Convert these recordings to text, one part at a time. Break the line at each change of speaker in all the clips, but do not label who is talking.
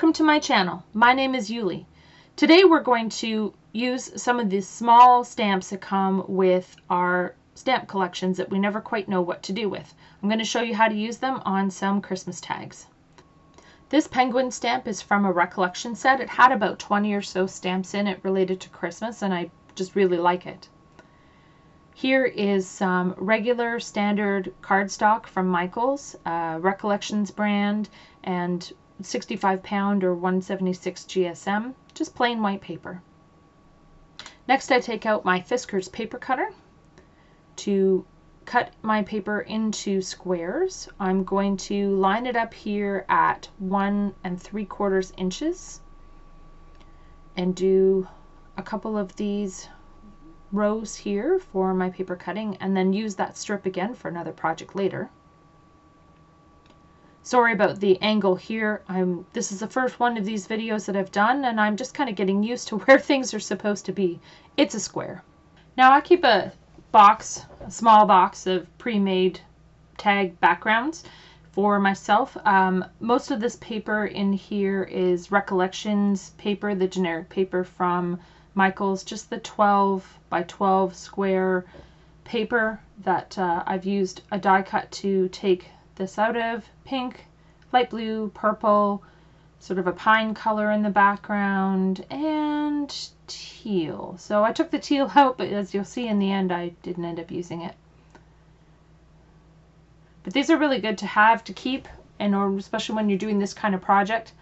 Welcome to my channel. My name is Yuli. Today we're going to use some of these small stamps that come with our stamp collections that we never quite know what to do with. I'm going to show you how to use them on some Christmas tags. This penguin stamp is from a Recollection set. It had about 20 or so stamps in it related to Christmas, and I just really like it. Here is some regular standard cardstock from Michaels, Recollections brand, and 65 pound or 176 GSM, just plain white paper. Next I take out my Fiskars paper cutter to cut my paper into squares. I'm going to line it up here at 1 3/4 inches and do a couple of these rows here for my paper cutting, and then use that strip again for another project later. Sorry about the angle here. This is the first one of these videos that I've done, and I'm just kind of getting used to where things are supposed to be. It's a square. Now I keep a small box of pre-made tag backgrounds for myself. Most of this paper in here is Recollections paper, the generic paper from Michaels, just the 12 by 12 square paper that I've used a die cut to take this out of. Pink, light blue, purple, sort of a pine color in the background, and teal. So I took the teal out, but as you'll see in the end I didn't end up using it. But these are really good to have, to keep, and especially when you're doing this kind of project,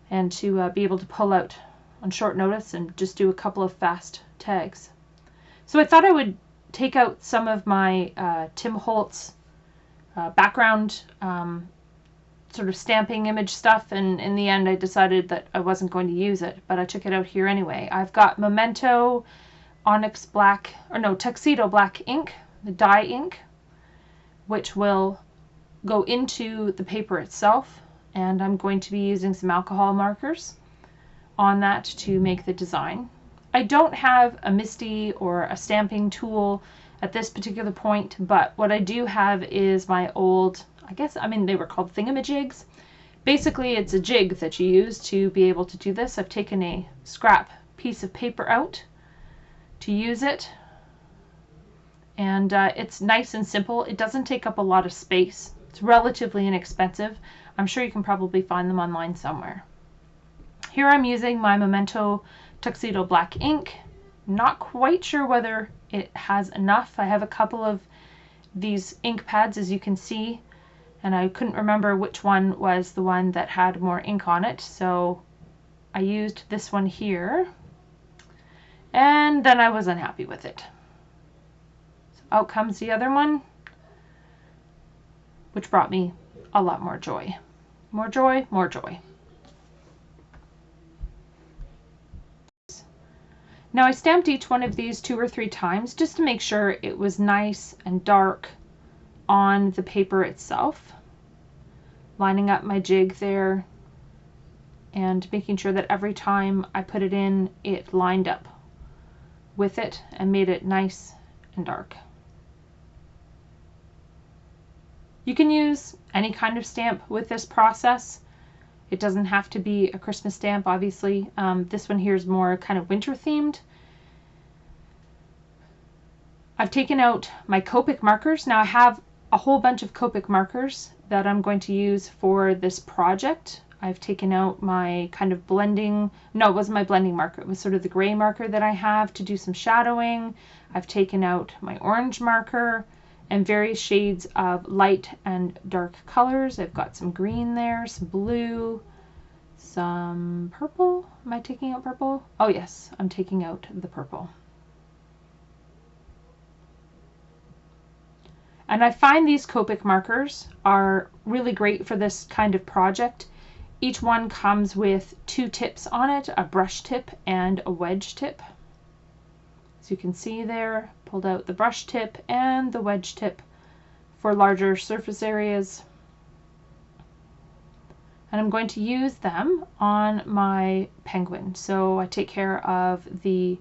and to be able to pull out on short notice and just do a couple of fast tags. So I thought I would take out some of my Tim Holtz background sort of stamping image stuff, and in the end I decided that I wasn't going to use it, but I took it out here anyway. I've got Memento Onyx Black, or no, Tuxedo Black ink, the dye ink, which will go into the paper itself, and I'm going to be using some alcohol markers on that to make the design. I don't have a MISTI or a stamping tool at this particular point, but what I do have is my old, they were called thingamajigs. Basically it's a jig that you use to be able to do this. I've taken a scrap piece of paper out to use it, and it's nice and simple. It doesn't take up a lot of space. It's relatively inexpensive. I'm sure you can probably find them online somewhere. Here I'm using my Memento Tuxedo Black ink. Not quite sure whether it has enough. I have a couple of these ink pads, as you can see, and I couldn't remember which one was the one that had more ink on it, so I used this one here, and then I was unhappy with it. So out comes the other one, which brought me a lot more joy. More joy, more joy. Now I stamped each one of these 2 or 3 times just to make sure it was nice and dark on the paper itself. Lining up my jig there and making sure that every time I put it in, it lined up with it and made it nice and dark. You can use any kind of stamp with this process. It doesn't have to be a Christmas stamp, obviously. This one here is more kind of winter themed. I've taken out my Copic markers. Now I have a whole bunch of Copic markers that I'm going to use for this project. I've taken out my kind of blending, no, it wasn't my blending marker, it was sort of the gray marker that I have to do some shadowing. I've taken out my orange marker and various shades of light and dark colors. I've got some green there, some blue, some purple. Am I taking out purple? Oh yes, I'm taking out the purple. And I find these Copic markers are really great for this kind of project. Each one comes with 2 tips on it, a brush tip and a wedge tip. As you can see there, pulled out the brush tip and the wedge tip for larger surface areas. And I'm going to use them on my penguin. So I take care of the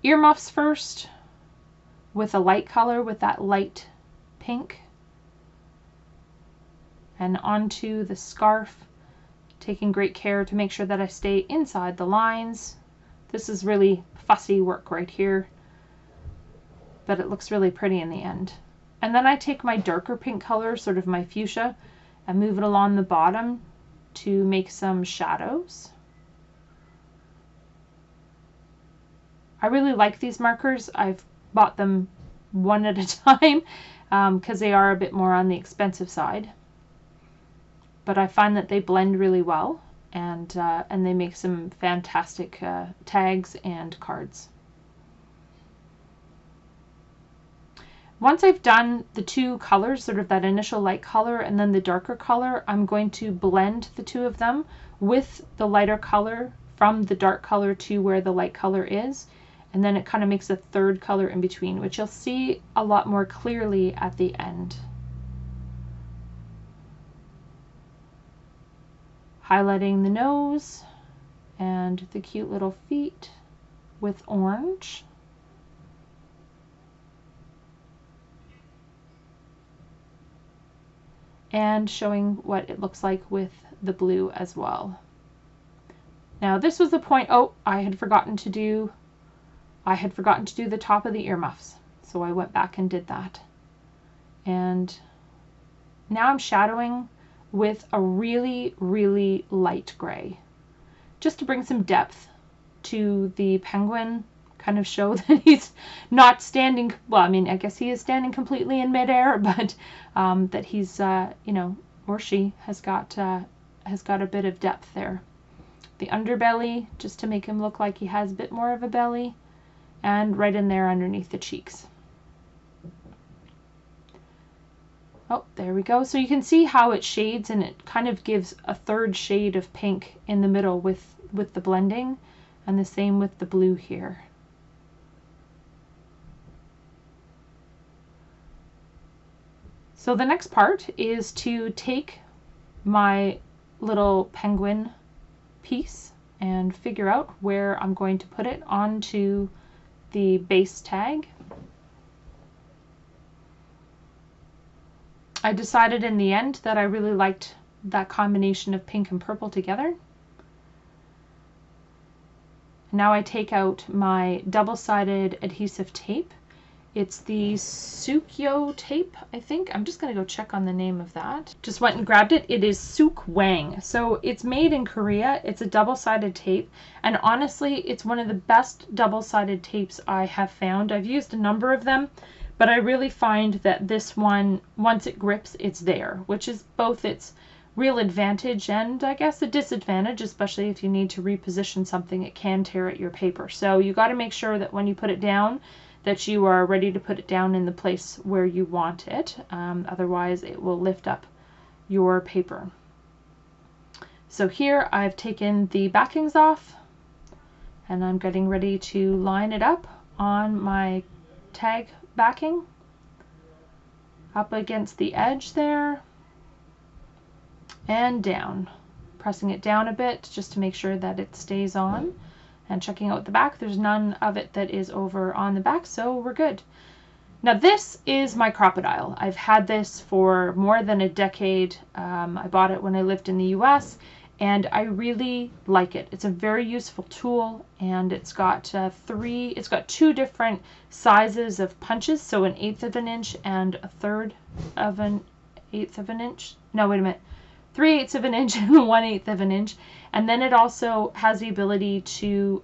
earmuffs first with a light color, with that light pink, and onto the scarf taking great care to make sure that I stay inside the lines. This is really fussy work right here, but it looks really pretty in the end. And then I take my darker pink color, sort of my fuchsia, and move it along the bottom to make some shadows. I really like these markers. I've bought them one at a time because they are a bit more on the expensive side. But I find that they blend really well, and they make some fantastic tags and cards. Once I've done the two colors, sort of that initial light color and then the darker color, I'm going to blend the two of them with the lighter color from the dark color to where the light color is. And then it kind of makes a third color in between, which you'll see a lot more clearly at the end. Highlighting the nose and the cute little feet with orange. And showing what it looks like with the blue as well. Now this was the point, I had forgotten to do the top of the earmuffs. So I went back and did that. And now I'm shadowing with a really, really light gray, just to bring some depth to the penguin, kind of show that he's not standing, well, I mean, I guess he is standing completely in midair, but that he's, you know, or she has got a bit of depth there. The underbelly, just to make him look like he has a bit more of a belly, and right in there underneath the cheeks. Oh, there we go. So you can see how it shades, and it kind of gives a third shade of pink in the middle with the blending, and the same with the blue here. So the next part is to take my little penguin piece and figure out where I'm going to put it onto the base tag. I decided in the end that I really liked that combination of pink and purple together. Now I take out my double-sided adhesive tape. It's the Tsukineko tape, I think. I'm just going to go check on the name of that. Just went and grabbed it. It is Tuxedo. So it's made in Korea. It's a double-sided tape. And honestly, it's one of the best double-sided tapes I have found. I've used a number of them, but I really find that this one, once it grips, it's there, which is both its real advantage and I guess a disadvantage, especially if you need to reposition something, it can tear at your paper. So you got to make sure that when you put it down, that you are ready to put it down in the place where you want it. Otherwise it will lift up your paper. So here I've taken the backings off and I'm getting ready to line it up on my tag backing up against the edge there and down, pressing it down a bit just to make sure that it stays on. And checking out the back, there's none of it that is over on the back, so we're good. Now this is my crocodile. I've had this for more than a decade. I bought it when I lived in the US, and I really like it. It's a very useful tool, and it's got two different sizes of punches, so 1/8 of an inch and 1/3 of an 1/8 of an inch. No, wait a minute. 3/8 of an inch and 1/8 of an inch. And then it also has the ability to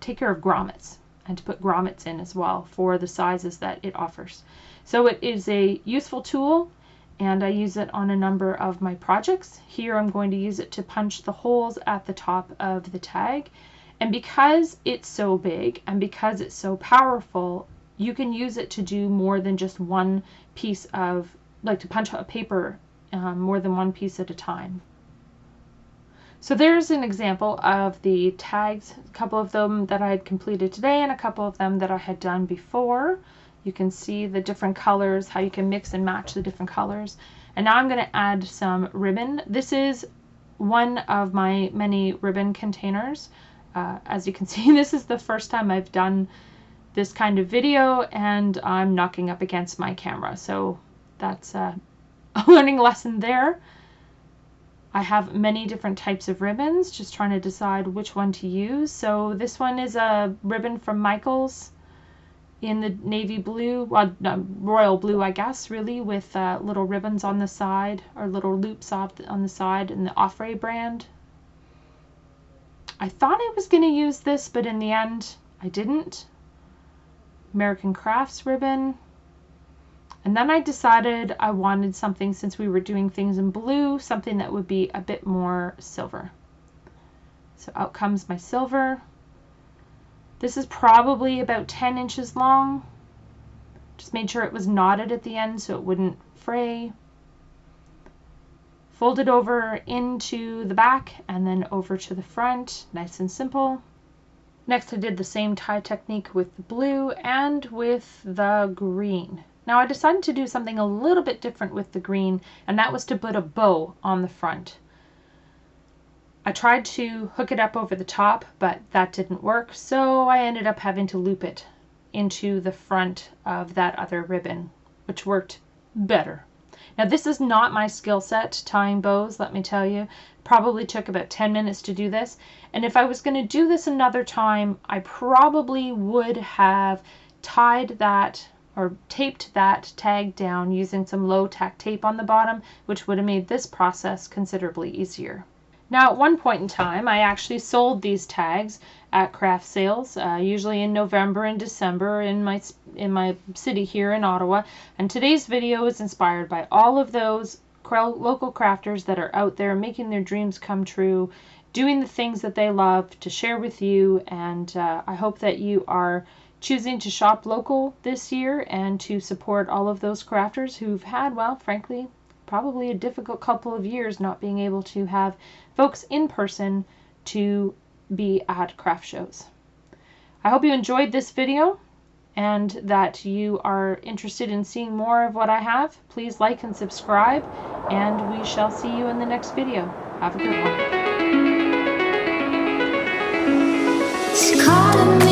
take care of grommets and to put grommets in as well for the sizes that it offers. So it is a useful tool, and I use it on a number of my projects. Here I'm going to use it to punch the holes at the top of the tag. And because it's so big and because it's so powerful, you can use it to do more than just one piece of, like to punch a paper more than one piece at a time. So there's an example of the tags, a couple of them that I had completed today and a couple of them that I had done before. You can see the different colors, how you can mix and match the different colors. And now I'm going to add some ribbon. This is one of my many ribbon containers. As you can see, this is the first time I've done this kind of video, and I'm knocking up against my camera. So that's a learning lesson there. I have many different types of ribbons, just trying to decide which one to use. So this one is a ribbon from Michaels in the navy blue, well, royal blue, I guess, really, with little ribbons on the side, or little loops on the side, in the Offray brand. I thought I was going to use this, but in the end, I didn't. American Crafts ribbon. And then I decided I wanted something, since we were doing things in blue, something that would be a bit more silver. So out comes my silver. This is probably about 10 inches long. Just made sure it was knotted at the end so it wouldn't fray. Fold it over into the back and then over to the front, nice and simple. Next I did the same tie technique with the blue and with the green. Now I decided to do something a little bit different with the green, and that was to put a bow on the front. I tried to hook it up over the top, but that didn't work, so I ended up having to loop it into the front of that other ribbon, which worked better. Now this is not my skill set, tying bows, let me tell you. Probably took about 10 minutes to do this, and if I was going to do this another time, I probably would have tied that or taped that tag down using some low tack tape on the bottom, which would have made this process considerably easier. Now at one point in time I actually sold these tags at craft sales, usually in November and December in my city here in Ottawa, and today's video is inspired by all of those local crafters that are out there making their dreams come true, doing the things that they love to share with you, and I hope that you are choosing to shop local this year and to support all of those crafters who've had, well, frankly, probably a difficult couple of years not being able to have folks in person to be at craft shows. I hope you enjoyed this video and that you are interested in seeing more of what I have. Please like and subscribe, and we shall see you in the next video. Have a good one.